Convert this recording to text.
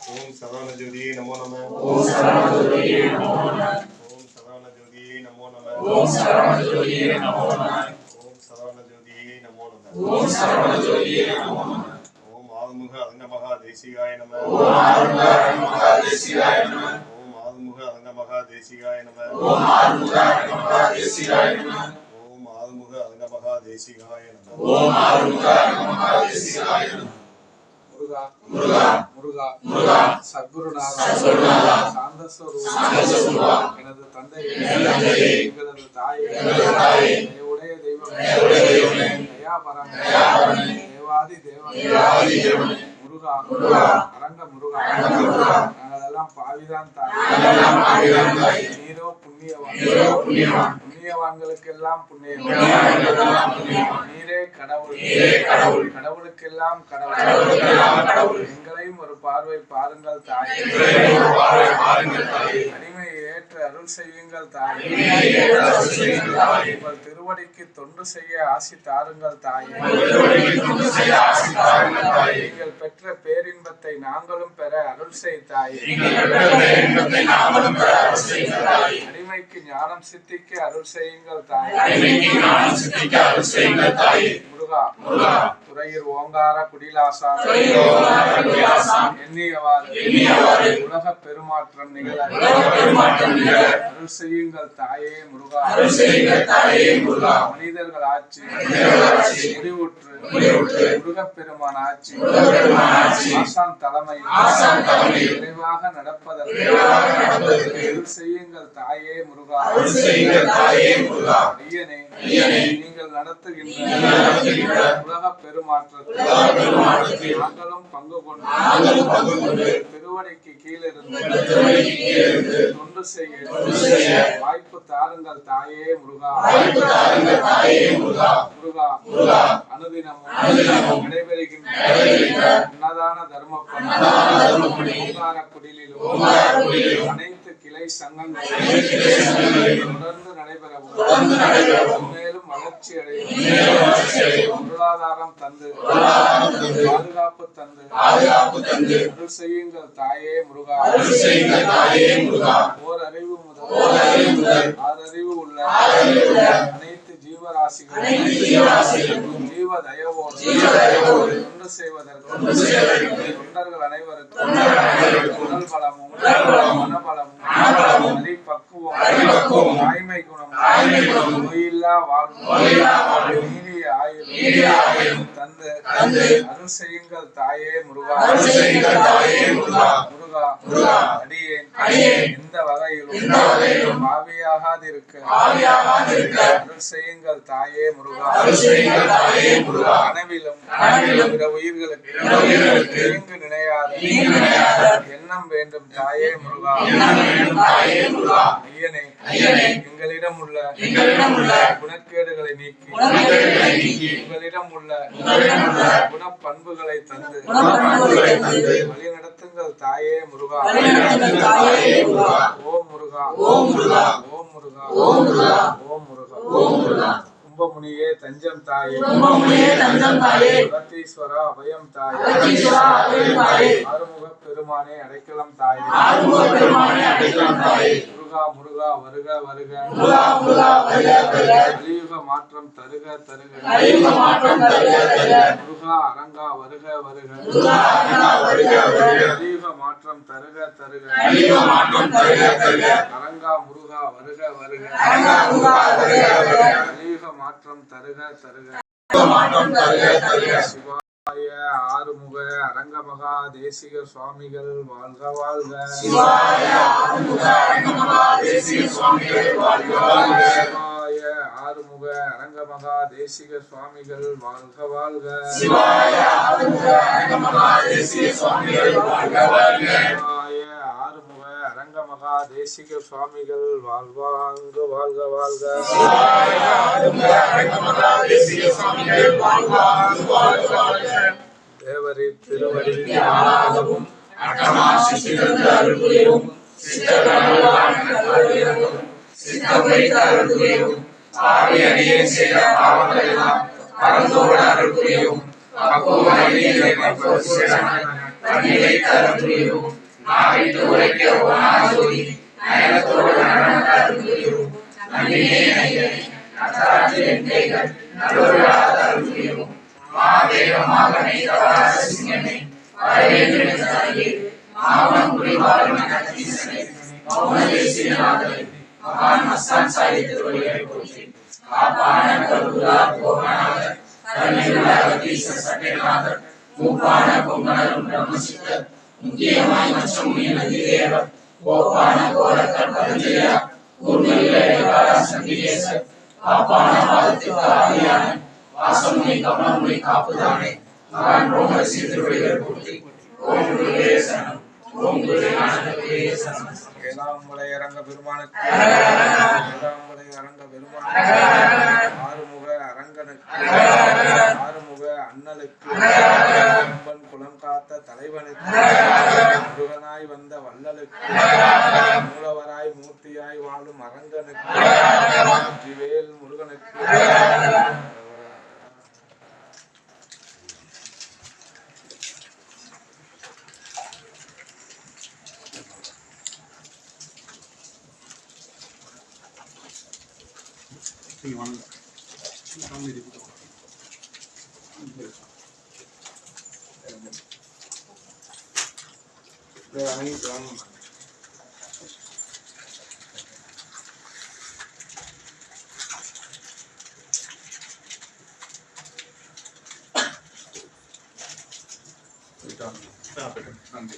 ஓம் சரவண ஜோதியே நமோ நம. ஓம் சரவண ஜோதியே நமோ நம. ஓம் சரவண ஜோதியே நமோ நம. ஓம் சரவண ஜோதியே நமோ நம. ஓம் சரவண ஜோதியே நமோ நம. ஓம் சரவண ஜோதியே நமோ நம. ஓம் ஆறுமுக அரங்கமகா தேசிகாய நம. ஓம் ஆறுமுக அரங்கமகா தேசிகாய நம. ஓம் ஆறுமுக அரங்கமகா தேசிகாய நம. ஓம் ஆறுமுக அரங்கமகா தேசிகாய நம. ஓம் ஆறுமுக அரங்கமகா தேசிகாய நம. ஓம் ஆறுமுக அரங்கமகா தேசிகாய நம. முருகா முருகா முருகா முருகா சத்குருநாதா சத்குருநாதா சாந்தஸ்வரூபா எனது தந்தையே எங்களது தாயே உடைய தெய்வமே தயாபரமே தேவாதி தேவனே முருகா அரங்க முருகா நாங்களெல்லாம் பாவிதான் தாய் நீரோ புண்ணியவான் புண்ணியவான்களுக்கெல்லாம் புண்ணியவான் நீரே கடவுள் கடவுளுக்கெல்லாம் கடவுள் எங்களையும் ஒரு பார்வை பாருங்கள் தாயே அடிமையை ஏற்று அருள் செய்யுங்கள் தாயே உங்கள் திருவடிக்கு தொண்டு செய்ய ஆசி தாருங்கள் தாயே நீங்கள் பெற்ற பேரின்பத்தை நாங்களும் பெற அருள் செய் தாயே அடிமைக்கு ஞானம் சித்திக்க அருள் செய்யுங்கள் தாயே முருகா துறையூர் ஓங்கார குடிலாசா எண்ணியவாறு உலக பெருமாற்றம் நிகழ அருள் செய்யுங்கள் தாயே முருகா மனிதர்கள் ஆட்சி முடிவுற்று முருகப்பெருமான் ஆட்சி ஆசான் தலைமையில் விரைவாக நடப்பதற்கு அருள் செய்யுங்கள் தாயே முருகா ஐயனே நீங்கள் நடத்துகின்ற உலக பெருமாற்றத்தில் நாங்களும் பங்கு கொண்டு திருவடிக்கு கீழிருந்து தொண்டு செய்ய வாய்ப்பு தாருங்கள் தாயே முருகா அனுதினமும் நடைபெறுகின்ற அன்னதான தர்மப்பணி ஓங்கார குடிலிலும் அனைத்து கிளை சங்கங்களும் தொடர்ந்து நடைபெறவும் மேலும் வளர்ச்சி அடையும் பொருளாதாரம் தந்து பாதுகாப்பு தந்து அருள் செய்யுங்கள் தாயே முருகா ஓர் அறிவு முதல் ஆறறிவு உள்ள அனைத்து ஜீவராசிகளும் ஜீவ தயவோடு தொண்டு செய்வதற்கு தொண்டர்கள் அனைவருக்கும் உடல் பலமும் மனபலமும் பக்குவம் தாய்மை குணம் நோயில்லா வாழ்வு நீடிய ஆயுள் தந்து அருள் செய்யுங்கள் தாயே முருகா அடியேன் எந்த வகையிலும் பாவியாகாதிருக்க அருள் செய்யுங்கள் தாயே முருகா கனவிலும் பிற உயிர்களுக்கு தீங்கு நினையாது எண்ணம் வேண்டும் தாயே முருகா ஐயனே எங்களிடம் உள்ள குணக்கேடுகளை நீக்கி உங்களிடம் உள்ள குணப்பண்புகளை தந்து வழி நடத்துங்கள் தாயே முருகா ஓம் முருகா ஓம் முருகா கும்பமுனியே தஞ்சம் தாயே பரதீஸ்வரா அபயம் தாயே ஆறுமுக பெருமானே அடைக்கலம் தாயே முருகா வருக கலியுக மாற்றம் தருக முருகா அரங்கா வருக கலியுக மாற்றம் தருக அரங்கா முருகா வருக கலியுக மாற்றம் தருக சிவாய ஆறுமுக அரங்கமகா தேசிக சுவாமிகள் வாழ்க சிவாய ஆறுமுக அரங்கமகா தேசிக சுவாமிகள் வாழ்க சிவாய ஆறுமுக அரங்கமகா தேசிக சுவாமிகள் தேவரின் திருவடியில் ஆனாகவும் கண்ணிலை தருந்துயிரும் நாவிட்டு உரைக்க ஓனாஜோதி நயனத்தோடு நடனத்த அருந்துயிரும் நன்னியே நையனே நட்டாற்று எண்கைகள் நடுவிழாத அருந்துயிரும் மாவேகமாக நெய்தவாத சிங்கமே வரவேண்டும் என்ற அருகே மாவனம் குடிவாரும் நத்தீசனை மௌன தேசியநாதனை மகான் மஸ்தான் சாதித்து வழிகளை போற்றி காப்பான கருதா கோமநாதர் கருணையுள்ள அகதீச சட்டைநாதர் மூப்பான பொங்கனரும் பிரம்மசித்தர் முக்கியமாய் மற்றும் நந்திதேவர் கோப்பான கோரக்கர் பதஞ்சலியா கூர்மையுள்ள ஏகார சண்டிகேசர் காப்பான பாதத்திற்கு ஆதியான வாசமுனை கமலமுனை காப்புதானே மகான் ரோமர் சீர்திருவடிகள் போற்றி ஓம் குருவே சரணம் ஓம் குருவே ஆனந்தவே சரணம் ஏழாம்படை அரங்க பெருமானுக்கு ஏழாம்படை அரங்க பெருமானுக்கு ஆறுமுக அரங்கனுக்கு ஆறுமுக அண்ணலுக்கு அம்பன் குலம் காத்த தலைவனுக்கு முருகனாய் வந்த வள்ளலுக்கு மூலவராய் மூர்த்தியாய் வாழும் அரங்கனுக்கு வெற்றிவேல் முருகனுக்கு நன்றி.